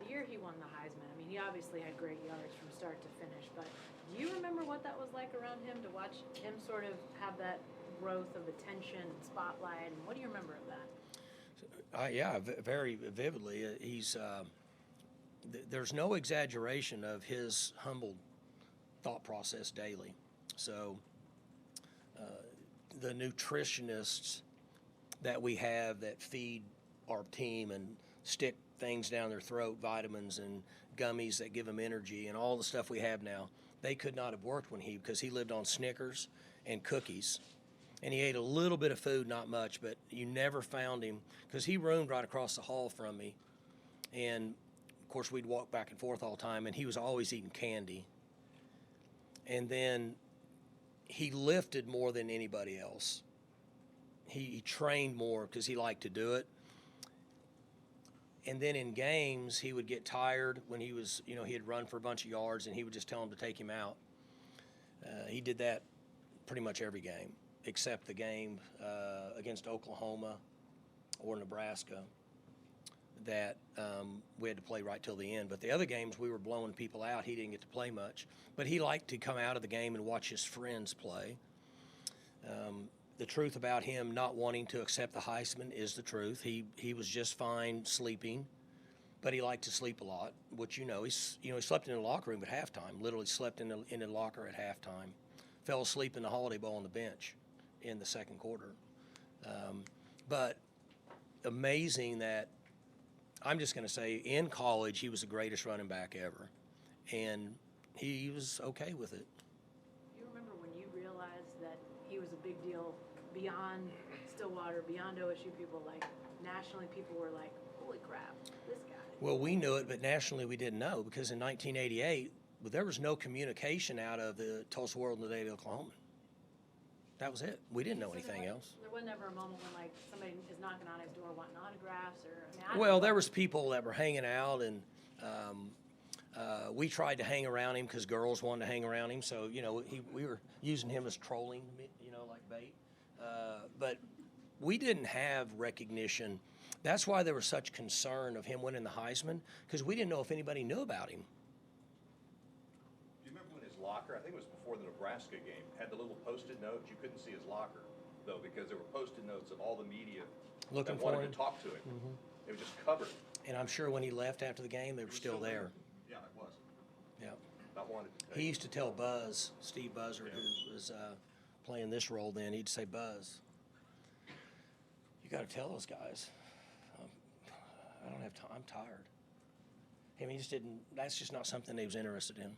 year he won the Heisman, I mean, he obviously had great yards from start to finish, but do you remember what that was like around him, to watch him sort of have that growth of attention and spotlight, and what do you remember of that? Yeah, very vividly. There's no exaggeration of his humbled thought process daily. So the nutritionists that we have that feed our team and stick things down their throat, vitamins and gummies that give them energy and all the stuff we have now, they could not have worked because he lived on Snickers and cookies. And he ate a little bit of food, not much, but you never found him, because he roomed right across the hall from me. And, of course, we'd walk back and forth all the time, and he was always eating candy. And then he lifted more than anybody else. He trained more because he liked to do it. And then in games, he would get tired when he was, he had run for a bunch of yards, and he would just tell him to take him out. He did that pretty much every game, except the game against Oklahoma or Nebraska that we had to play right till the end. But the other games, we were blowing people out. He didn't get to play much. But he liked to come out of the game and watch his friends play. The truth about him not wanting to accept the Heisman is the truth. He was just fine sleeping, but he liked to sleep a lot, which he slept in the locker room at halftime. Literally slept in the locker at halftime. Fell asleep in the Holiday Bowl on the bench in the second quarter. But amazing that, I'm just going to say, in college he was the greatest running back ever, and he was okay with it. Do you remember when you realized that he was a big deal beyond Stillwater, beyond OSU people, like nationally people were like, holy crap, this guy? Well, we knew it, but nationally we didn't know, because in 1988, there was no communication out of the Tulsa World and the Daily Oklahoman. That was it. We didn't know anything else. There was never a moment when, like, somebody is knocking on his door wanting autographs, or Well, there was people that were hanging out, and we tried to hang around him because girls wanted to hang around him. So we were using him as trolling, like bait. But we didn't have recognition. That's why there was such concern of him winning the Heisman, because we didn't know if anybody knew about him. Do you remember when his locker, I think it was before the Nebraska game, had the little Post-it notes? You couldn't see his locker, though, because there were Post-it notes of all the media that wanted to talk to him. Mm-hmm. It was just covered. And I'm sure when he left after the game, they were still there. Yeah, it was. Yeah. Not wanted to he used to tell Buzz, Steve Buzzard, who was playing this role then, he'd say, Buzz, you got to tell those guys. I don't have time. I'm tired. I mean, that's just not something he was interested in.